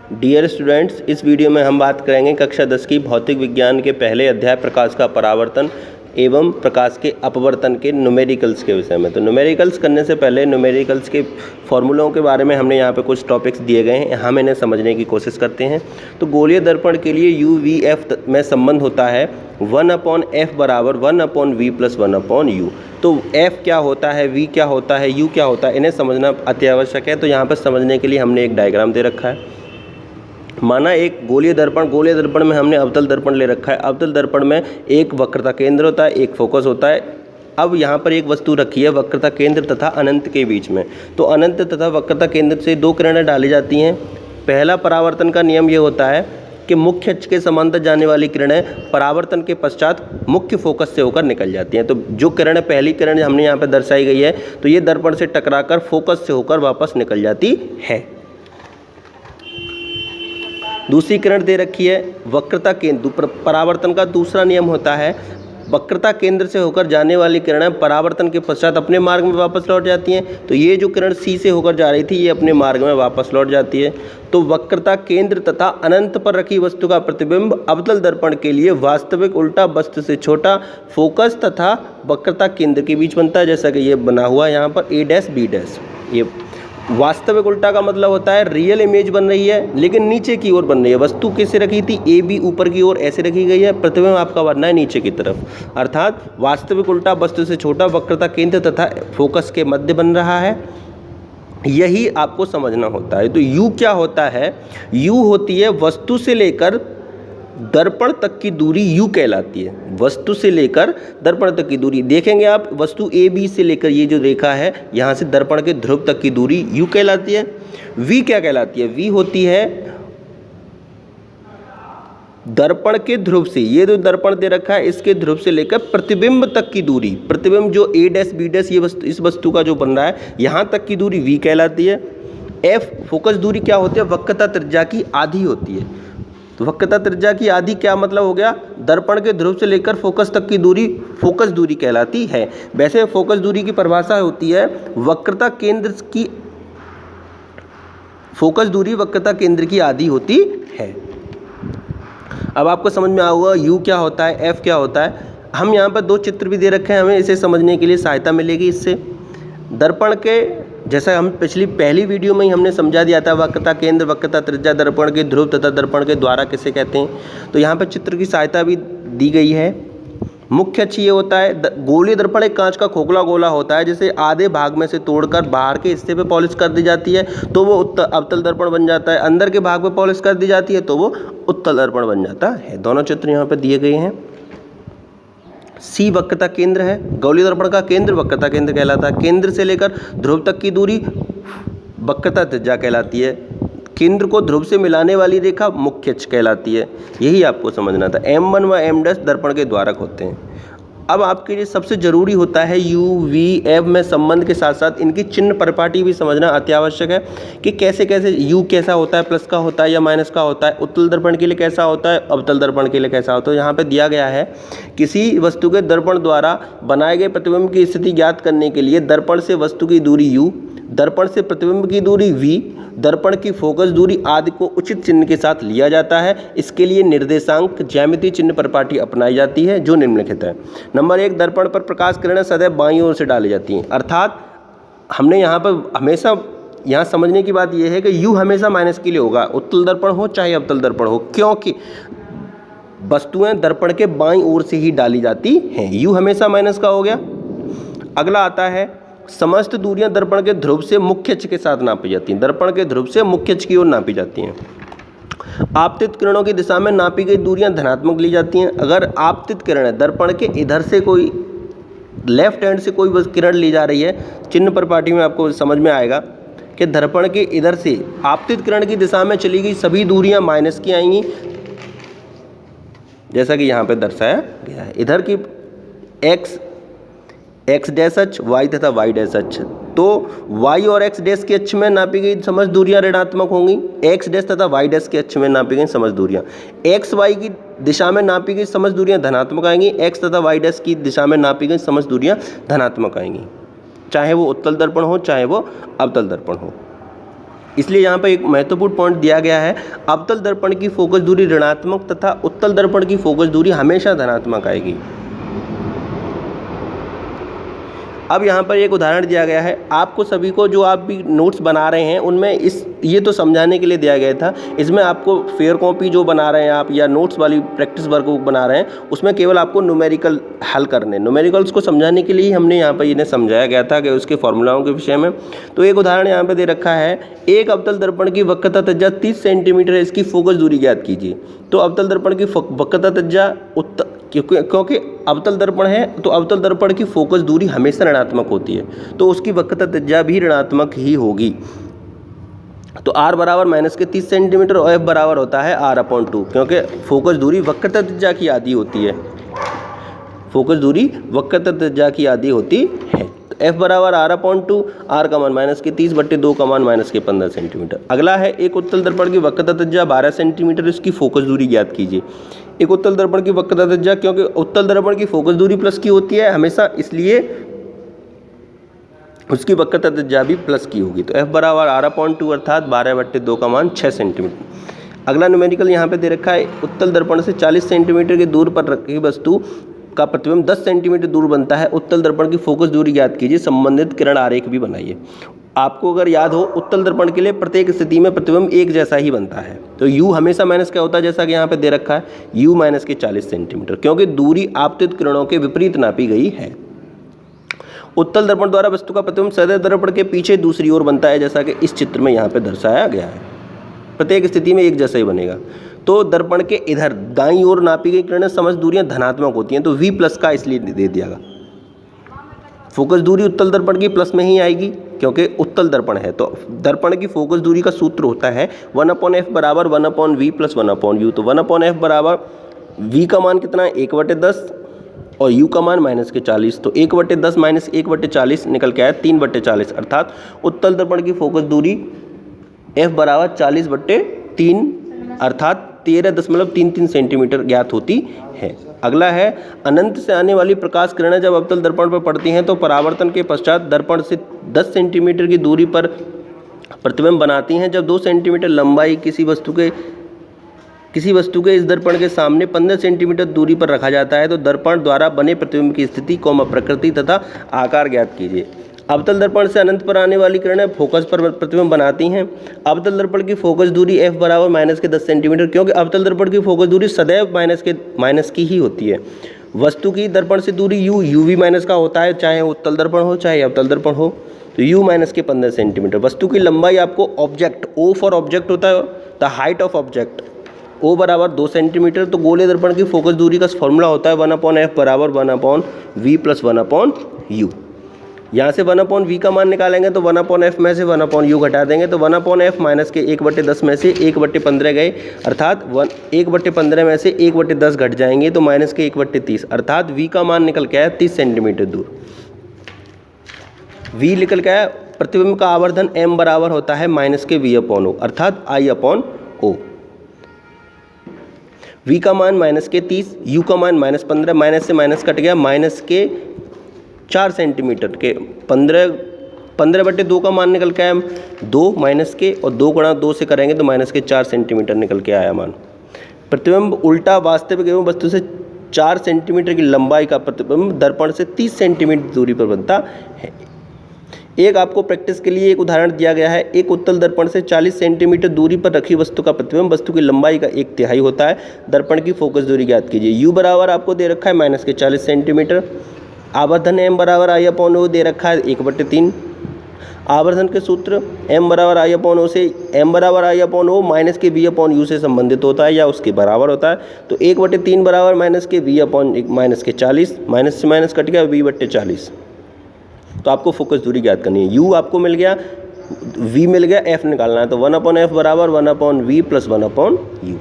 Dear students, इस video में हम बात करेंगे कक्षा 10 की भौतिक विज्ञान के पहले अध्याय प्रकाश का परावर्तन एवं प्रकाश के अपवर्तन के न्यूमेरिकल्स के विषय में। तो न्यूमेरिकल्स करने से पहले न्यूमेरिकल्स के फॉर्मूलों के बारे में हमने यहाँ पे कुछ टॉपिक्स दिए गए हैं, हम इन्हें समझने की कोशिश करते हैं। तो गोलीय दर्पण के लिए यू वी एफ में संबंध होता है 1/f बराबर 1/v प्लस 1/u। तो f क्या होता है, v क्या होता है, u क्या होता है, इन्हें समझना अत्यावश्यक है। तो यहाँ पर समझने के लिए हमने एक डायग्राम दे रखा है। माना एक गोलीय दर्पण में हमने अवतल दर्पण ले रखा है। अवतल दर्पण में एक वक्रता केंद्र होता है, एक फोकस होता है। अब यहाँ पर एक वस्तु रखी है वक्रता केंद्र तथा अनंत के बीच में। तो अनंत तथा वक्रता केंद्र से दो किरणें डाली जाती हैं। पहला परावर्तन का नियम ये होता है कि मुख्य अक्ष के समांतर जाने वाली किरणें परावर्तन के पश्चात मुख्य फोकस से होकर निकल जाती हैं। तो जो किरणें, पहली किरण हमने यहाँ पर दर्शाई गई है, तो ये दर्पण से टकराकर फोकस से होकर वापस निकल जाती है। दूसरी किरण दे रखी है वक्रता केंद्र। परावर्तन का दूसरा नियम होता है वक्रता केंद्र से होकर जाने वाली किरणें परावर्तन के पश्चात अपने मार्ग में वापस लौट जाती हैं। तो ये जो किरण सी से होकर जा रही थी, ये अपने मार्ग में वापस लौट जाती है। तो वक्रता केंद्र तथा अनंत पर रखी वस्तु का प्रतिबिंब अवतल दर्पण के लिए वास्तविक उल्टा वस्तु से छोटा फोकस तथा वक्रता केंद्र के बीच बनता है, जैसा कि ये बना हुआ है यहाँ पर a', b'। ये वास्तविक उल्टा का मतलब होता है रियल इमेज बन रही है लेकिन नीचे की ओर बन रही है। वस्तु कैसे रखी थी, ए बी ऊपर की ओर ऐसे रखी गई है, प्रतिबिंब आपका बनना है नीचे की तरफ। अर्थात वास्तविक उल्टा वस्तु से छोटा वक्रता केंद्र तथा फोकस के मध्य बन रहा है, यही आपको समझना होता है। तो यू क्या होता है, यू होती है वस्तु से लेकर दर्पण तक की दूरी यू कहलाती है। वस्तु से लेकर दर्पण तक की दूरी देखेंगे आप, वस्तु ए बी से लेकर ये जो रेखा है यहाँ से दर्पण के ध्रुव तक की दूरी यू कहलाती है। वी क्या कहलाती है, वी होती है दर्पण के ध्रुव से, ये जो दर्पण दे रखा है इसके ध्रुव से लेकर प्रतिबिंब तक की दूरी, प्रतिबिंब जो a' b' ये वस्तु, इस वस्तु का जो बन रहा है यहाँ तक की दूरी वी कहलाती है। एफ फोकस दूरी क्या होती है, वक्रता त्रिज्या की आधी होती है। तो वक्रता त्रिज्या की आधी क्या मतलब हो गया, दर्पण के ध्रुव से लेकर फोकस तक की दूरी फोकस दूरी कहलाती है। वैसे फोकस दूरी की परिभाषा होती है वक्रता केंद्र की, फोकस दूरी वक्रता केंद्र की आधी होती है। अब आपको समझ में आऊगा यू क्या होता है, एफ क्या होता है। हम यहाँ पर दो चित्र भी दे रखे हैं, हमें इसे समझने के लिए सहायता मिलेगी इससे। दर्पण के, जैसा हम पहली वीडियो में ही हमने समझा दिया था, वक्रता केंद्र, वक्रता त्रिज्या, दर्पण के ध्रुव तथा दर्पण के द्वारा किसे कहते हैं। तो यहाँ पर चित्र की सहायता भी दी गई है। मुख्य अक्ष ये होता है, गोलीय दर्पण एक कांच का खोखला गोला होता है जिसे आधे भाग में से तोड़कर बाहर के हिस्से पे पॉलिश कर दी जाती है तो वो अवतल दर्पण बन जाता है। अंदर के भाग में पॉलिश कर दी जाती है तो वो उत्तल दर्पण बन जाता है। दोनों चित्र यहाँ पर दिए गए हैं। सी वक्रता केंद्र है, गोलीय दर्पण का केंद्र वक्रता केंद्र कहलाता है। केंद्र से लेकर ध्रुव तक की दूरी वक्रता त्रिज्या कहलाती है। केंद्र को ध्रुव से मिलाने वाली रेखा मुख्य अक्ष कहलाती है। यही आपको समझना था। M1 व M' दर्पण के द्वारक होते हैं। अब आपके लिए सबसे जरूरी होता है यू वी एफ में संबंध के साथ साथ इनकी चिन्ह परिपाटी भी समझना अत्यावश्यक है कि कैसे कैसे यू कैसा होता है, प्लस का होता है या माइनस का होता है, उत्तल दर्पण के लिए कैसा होता है, अवतल दर्पण के लिए कैसा होता है। यहाँ पे दिया गया है किसी वस्तु के दर्पण द्वारा बनाए गए प्रतिबिंब की स्थिति ज्ञात करने के लिए दर्पण से वस्तु की दूरी यू, दर्पण से प्रतिबिंब की दूरी वी, दर्पण की फोकस दूरी आदि को उचित चिन्ह के साथ लिया जाता है। इसके लिए निर्देशांक ज्यामितीय चिन्ह परिपाटी अपनाई जाती है जो निम्नलिखित है। नंबर 1, दर्पण पर प्रकाश किरणें सदैव बाईं ओर से डाली जाती हैं। अर्थात हमने यहाँ पर हमेशा यहाँ समझने की बात यह है कि यू हमेशा माइनस के लिए होगा, उत्तल दर्पण हो चाहे अवतल दर्पण हो, क्योंकि वस्तुएं दर्पण के बाईं ओर से ही डाली जाती हैं। यू हमेशा माइनस का हो गया। अगला आता है समस्त दूरियां दर्पण के ध्रुव से मुख्य अक्ष के साथ नापी जाती हैं। दर्पण के ध्रुव से मुख्य अक्ष की ओर नापी जाती हैं। आपतित किरणों की दिशा में नापी गई दूरियां धनात्मक ली जाती हैं। अगर आपतित किरणें दर्पण के इधर से कोई लेफ्ट हैंड से कोई किरण ली जा रही है, चिन्ह परिपाटी में आपको समझ में आएगा कि दर्पण के इधर से आपतित किरण की दिशा में चली गई सभी दूरियां माइनस की आएंगी, जैसा कि यहाँ पे दर्शाया गया है। इधर की एक्स डैश अक्ष, वाई तथा वाई डैश अक्ष, तो वाई और एक्स डैश के अक्ष में नापी गई समस्त दूरियां ऋणात्मक होंगी। एक्स डैश तथा वाई डैश के अक्ष में नापी गई समस्त दूरियां, एक्स वाई की दिशा में नापी गई समस्त दूरियां धनात्मक आएंगी। एक्स तथा वाई डैश की दिशा में नापी गई समस्त दूरियां धनात्मक आएंगी, चाहे वो उत्तल दर्पण हो चाहे वो अवतल दर्पण हो। इसलिए यहाँ पर एक महत्वपूर्ण पॉइंट दिया गया है, अवतल दर्पण की फोकस दूरी ऋणात्मक तथा उत्तल दर्पण की फोकस दूरी हमेशा धनात्मक आएगी। अब यहाँ पर एक उदाहरण दिया गया है, आपको सभी को जो आप भी नोट्स बना रहे हैं उनमें ये तो समझाने के लिए दिया गया था, इसमें आपको फेयर कॉपी जो बना रहे हैं आप या नोट्स वाली प्रैक्टिस वर्क बुक बना रहे हैं उसमें केवल आपको न्यूमेरिकल हल करने, न्यूमेरिकल्स को समझाने के लिए ही हमने यहाँ पर इन्हें समझाया गया था कि उसके फॉर्मूलाओं के विषय में। तो एक उदाहरण यहाँ पर दे रखा है, एक अवतल दर्पण की वक्रता त्रिज्या 30 सेंटीमीटर है, इसकी फोकस दूरी ज्ञात कीजिए। तो अवतल दर्पण की वक्रता त्रिज्या क्योंकि अवतल दर्पण है तो अवतल दर्पण की फोकस दूरी हमेशा ऋणात्मक होती है, तो उसकी वक्रता त्रिज्या भी ऋणात्मक ही होगी। तो r बराबर माइनस के 30 सेंटीमीटर और f बराबर होता है r/2, क्योंकि फोकस दूरी वक्रता त्रिज्या की आधी होती है, फोकस दूरी वक्रता त्रिज्या की आधी होती है। तो f बराबर r/2, r का मान माइनस के 30 बट्टे 2 का मान माइनस के 15 सेंटीमीटर। अगला है, एक उत्तल दर्पण की वक्रता त्रिज्या 12 सेंटीमीटर, इसकी फोकस दूरी ज्ञात कीजिए। एक उत्तल दर्पण की वक्रता त्रिज्या, क्योंकि उत्तल दर्पण की फोकस दूरी प्लस की होती है हमेशा, इसलिए उसकी वक्रता त्रिज्या भी प्लस की होगी। तो f बराबर r/2 अर्थात 12 बट्टे 2 का मान 6 सेंटीमीटर। अगला न्यूमेरिकल यहाँ पे दे रखा है, उत्तल दर्पण से 40 सेंटीमीटर की दूर पर रखी वस्तु का प्रतिबिंब 10 सेंटीमीटर दूर बनता है, उत्तल दर्पण की फोकस दूरी ज्ञात कीजिए, संबंधित किरण आरेख भी बनाइए। आपको अगर याद हो, उत्तल दर्पण के लिए प्रत्येक स्थिति में प्रतिबिंब एक जैसा ही बनता है, तो u हमेशा माइनस क्या होता है, जैसा कि यहाँ पे दे रखा है u माइनस के 40 सेंटीमीटर, क्योंकि दूरी आपतित किरणों के विपरीत नापी गई है। उत्तल दर्पण द्वारा वस्तु का प्रतिबिंब सदैव दर्पण के पीछे दूसरी ओर बनता है, जैसा कि इस चित्र में यहाँ पे दर्शाया गया है, प्रत्येक स्थिति में एक जैसा ही बनेगा। तो दर्पण के इधर दाईं ओर नापी गई किरणें समस्त दूरियां धनात्मक होती हैं, तो v प्लस का इसलिए दे दिया गया। फोकस दूरी उत्तल दर्पण की प्लस में ही आएगी, क्योंकि उत्तल दर्पण है, तो दर्पण की फोकस दूरी का सूत्र होता है 1/f बराबर 1/v प्लस 1/u। तो 1/f बराबर v का मान कितना है 1/10 और u का मान माइनस के 40, तो 1/10 माइनस 1/40 निकल के आया 3/40, अर्थात उत्तल दर्पण की फोकस दूरी f बराबर 40/3 अर्थात 13.33 सेंटीमीटर ज्ञात होती है। अगला है, अनंत से आने वाली प्रकाश किरणें जब अवतल दर्पण पर पड़ती हैं तो परावर्तन के पश्चात दर्पण से 10 सेंटीमीटर की दूरी पर प्रतिबिंब बनाती हैं। जब 2 सेंटीमीटर लंबाई किसी वस्तु के इस दर्पण के सामने 15 सेंटीमीटर दूरी पर रखा जाता है, तो दर्पण द्वारा बने प्रतिबिंब की स्थिति, प्रकृति तथा आकार ज्ञात कीजिए। अवतल दर्पण से अनंत पर आने वाली किरणें फोकस पर प्रतिबिंब बनाती हैं। अवतल दर्पण की फोकस दूरी f बराबर माइनस के 10 सेंटीमीटर, क्योंकि अवतल दर्पण की फोकस दूरी सदैव माइनस की ही होती है। वस्तु की दर्पण से दूरी u भी माइनस का होता है, चाहे उत्तल दर्पण हो चाहे अवतल दर्पण हो, तो u माइनस के 15 सेंटीमीटर। वस्तु की लंबाई आपको ऑब्जेक्ट O फॉर ऑब्जेक्ट होता है, the height of object O बराबर 2 सेंटीमीटर। तो गोले दर्पण की फोकस दूरी का फॉर्मूला होता है 1/f बराबर 1/v प्लस 1/u। यहाँ से 1/v का मान निकालेंगे तो 1/f में से 1/u घटा देंगे, तो 1/f माइनस के 1/10 में से 1/15 गए, अर्थात 1/15 में से 1/10 घट जाएंगे तो माइनस के 1/30, अर्थात v का मान निकल के आया 30 सेंटीमीटर दूर। v निकल के आया। प्रतिबिंब का आवर्धन m बराबर होता है माइनस के v/o अर्थात I/o। v का मान माइनस के 30, u का मान -15, माइनस से माइनस कट गया, माइनस के 4 सेंटीमीटर के 15/2 का मान निकल के आया 2 माइनस के, और 2 गुणा 2 से करेंगे तो माइनस के 4 सेंटीमीटर निकल के आया मान। प्रतिबिंब उल्टा वास्तविक एवं वस्तु से 4 सेंटीमीटर की लंबाई का प्रतिबिंब दर्पण से 30 सेंटीमीटर दूरी पर बनता है। एक आपको प्रैक्टिस के लिए एक उदाहरण दिया गया है, एक उत्तल दर्पण से 40 सेंटीमीटर दूरी पर रखी वस्तु का प्रतिबिंब वस्तु की लंबाई का 1/3 होता है। दर्पण की फोकस दूरी ज्ञात कीजिए। u बराबर आपको दे रखा है माइनस के 40 सेंटीमीटर। आवर्धन m बराबर I/o दे रखा है 1/3। आवर्धन के सूत्र m बराबर I/o से m बराबर I/o माइनस के v/u से संबंधित होता है या उसके बराबर होता है। तो 1/3 बराबर माइनस के v/ माइनस के 40, माइनस से माइनस कट गया v/40। तो आपको फोकस दूरी ज्ञात करनी है। u आपको मिल गया, v मिल गया, f निकालना है, तो 1/f बराबर 1/v प्लस 1/u।